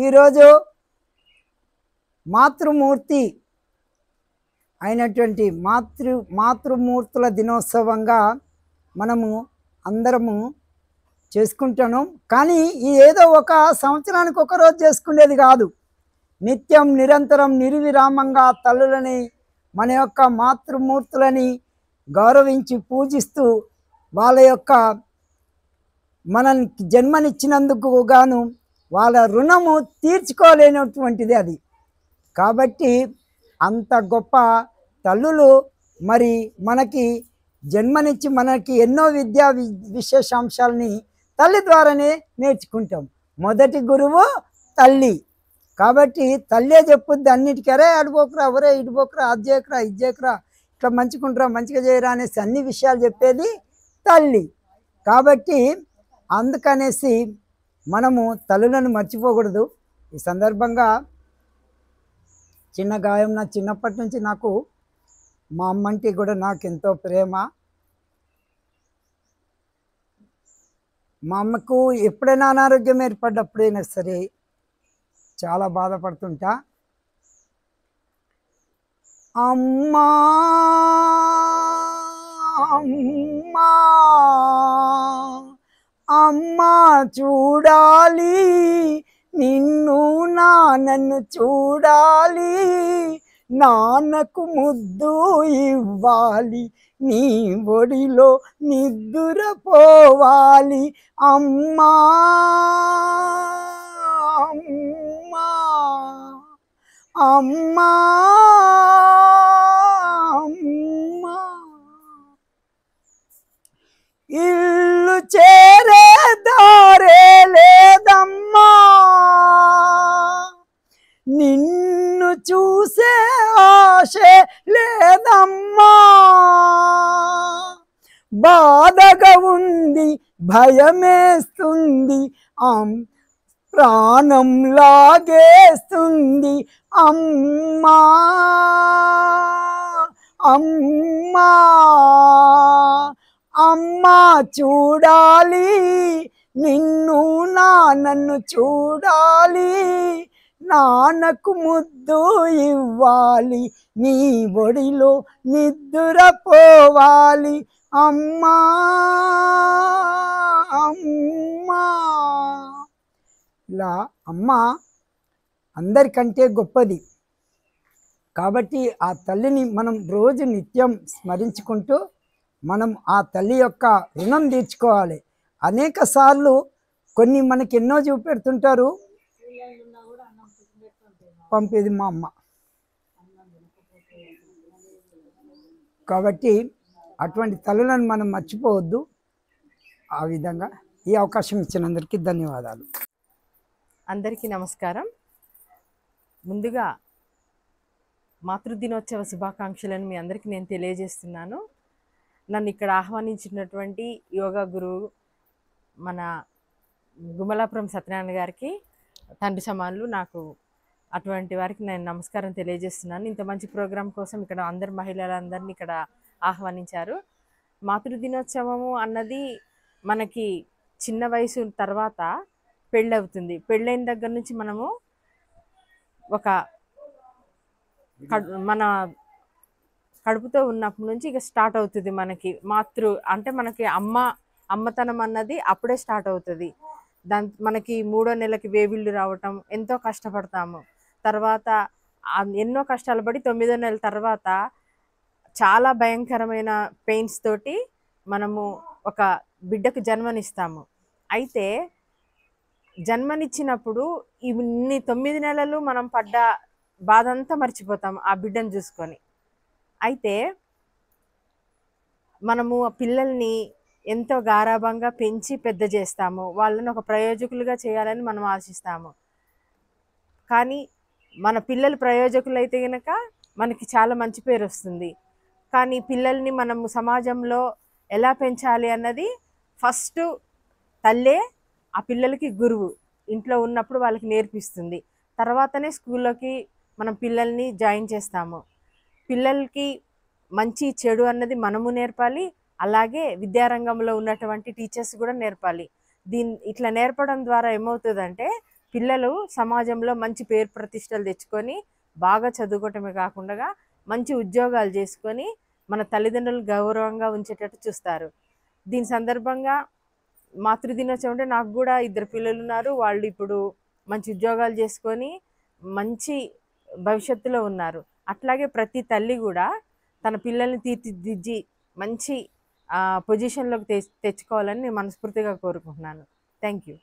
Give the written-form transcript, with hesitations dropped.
ఈరోజు మాతృమూర్తి అయినటువంటి మాతృమూర్తుల దినోత్సవంగా మనము అందరము చేసుకుంటున్నాం. కానీ ఏదో ఒక సంవత్సరానికి ఒక రోజు చేసుకునేది కాదు. నిత్యం నిరంతరం నిర్విరామంగా తల్లులని మన యొక్క మాతృమూర్తులని గౌరవించి పూజిస్తూ వాళ్ళ యొక్క మనకి జన్మనిచ్చినందుకు గాను వాళ్ళ రుణము తీర్చుకోలేనటువంటిది అది. కాబట్టి అంత గొప్ప తల్లులు మరి మనకి జన్మనిచ్చి మనకి ఎన్నో విద్యా విశేషాంశాలని తల్లి ద్వారానే నేర్చుకుంటాం. మొదటి గురువు తల్లి. కాబట్టి తల్లే చెప్పుద్ది అన్నిటికీ, అరే అడుపోకురా, ఒరే ఇటుపోకురా, అది చేయకురా, ఇది చేయకురా, ఇట్లా మంచిగుంటురా, మంచిగా చేయరా అనేసి అన్ని విషయాలు చెప్పేది తల్లి. కాబట్టి అందుకనేసి మనము తల్లులను మర్చిపోకూడదు. ఈ సందర్భంగా చిన్న గాయం, నా చిన్నప్పటి నుంచి నాకు మా అమ్మంటే కూడా నాకు ఎంతో ప్రేమ. మా అమ్మకు ఎప్పుడైనా అనారోగ్యం ఏర్పడ్డప్పుడైనా సరే చాలా బాధపడుతుంటా. అమ్మా అమ్మా అమ్మా చూడాలి నిన్ను, నన్ను చూడాలి, నాన్నకు ముద్దు ఇవ్వాలి, నీ ఒడిలో నిద్రపోవాలి. అమ్మా అమ్మా అమ్మా అమ్మా ఇల్లు చేరే దారే లేదమ్మా, నిన్ను చూసే ఆశే లేదమ్మా, బాధగా ఉంది, భయమేస్తుంది, ప్రాణం లాగేస్తుంది. అమ్మా అమ్మా అమ్మా చూడాలి నిన్ను, నన్ను చూడాలి, నాన్నకు ముద్దు ఇవ్వాలి, నీ ఒడిలో నిద్రపోవాలి. అమ్మా అమ్మా. ఇలా అమ్మ అందరికంటే గొప్పది. కాబట్టి ఆ తల్లిని మనం రోజు నిత్యం స్మరించుకుంటూ మనం ఆ తల్లి యొక్క రుణం తీర్చుకోవాలి. అనేక సార్లు కొన్ని మనకి ఎన్నో చూపెడుతుంటారు, పంపేది మా అమ్మ. కాబట్టి అటువంటి తల్లులను మనం మర్చిపోవద్దు. ఆ విధంగా ఈ అవకాశం ఇచ్చినందరికీ ధన్యవాదాలు. అందరికీ నమస్కారం. ముందుగా మాతృదినోత్సవ శుభాకాంక్షలను మీ అందరికీ నేను తెలియజేస్తున్నాను. నన్ను ఇక్కడ ఆహ్వానించినటువంటి యోగా గురువు మన గుమలాపురం సత్యనారాయణ గారికి తండ్రి సమానులు, నాకు అటువంటి వారికి నేను నమస్కారం తెలియజేస్తున్నాను. ఇంత మంచి ప్రోగ్రాం కోసం ఇక్కడ అందరు మహిళలందరినీ ఇక్కడ ఆహ్వానించారు. మాతృదినోత్సవము అన్నది మనకి చిన్న వయసు తర్వాత పెళ్ళవుతుంది. పెళ్ళైన దగ్గర నుంచి మనము ఒక మన కడుపుతో ఉన్నప్పటి నుంచి ఇక స్టార్ట్ అవుతుంది మనకి అంటే మనకి అమ్మతనం అన్నది అప్పుడే స్టార్ట్ అవుతుంది. మనకి 3వ నెలకి వేవిళ్ళు రావటం, ఎంతో కష్టపడతాము. తర్వాత ఎన్నో కష్టాలు పడి 9వ నెల తర్వాత చాలా భయంకరమైన పెయిన్స్ తోటి మనము ఒక బిడ్డకు జన్మనిస్తాము. అయితే జన్మనిచ్చినప్పుడు ఇన్ని 9 నెలలు మనం పడ్డ బాధ అంతా మర్చిపోతాం ఆ బిడ్డను చూసుకొని. అయితే మనము ఆ పిల్లల్ని ఎంతో గారాభంగా పెంచి పెద్ద చేస్తాము, వాళ్ళని ఒక ప్రయోజకులుగా చేయాలని మనం ఆశిస్తాము. కానీ మన పిల్లలు ప్రయోజకులు అయితే కనుక మనకి చాలా మంచి పేరు వస్తుంది. కానీ పిల్లల్ని మనము సమాజంలో ఎలా పెంచాలి అన్నది ఫస్ట్ తల్లే ఆ పిల్లలకి గురువు. ఇంట్లో ఉన్నప్పుడు వాళ్ళకి నేర్పిస్తుంది. తర్వాతనే స్కూల్లోకి మనం పిల్లల్ని జాయిన్ చేస్తాము. పిల్లలకి మంచి చెడు అన్నది మనము నేర్పాలి, అలాగే విద్యారంగంలో ఉన్నటువంటి టీచర్స్ కూడా నేర్పాలి. ఇట్లా నేర్పడం ద్వారా ఏమవుతుందంటే పిల్లలు సమాజంలో మంచి పేరు ప్రతిష్టలు తెచ్చుకొని బాగా చదువుకోవటమే కాకుండా మంచి ఉద్యోగాలు చేసుకొని మన తల్లిదండ్రులు గౌరవంగా ఉంచేటట్టు చూస్తారు. దీని సందర్భంగా మాతృదినోత్సవం అంటే నాకు కూడా 2 పిల్లలు ఉన్నారు. వాళ్ళు ఇప్పుడు మంచి ఉద్యోగాలు చేసుకొని మంచి భవిష్యత్తులో ఉన్నారు. అట్లాగే ప్రతి తల్లి కూడా తన పిల్లల్ని తీర్చిదిద్ది మంచి పొజిషన్లోకి తెచ్చుకోవాలని నేను మనస్ఫూర్తిగా కోరుకుంటున్నాను. Thank you.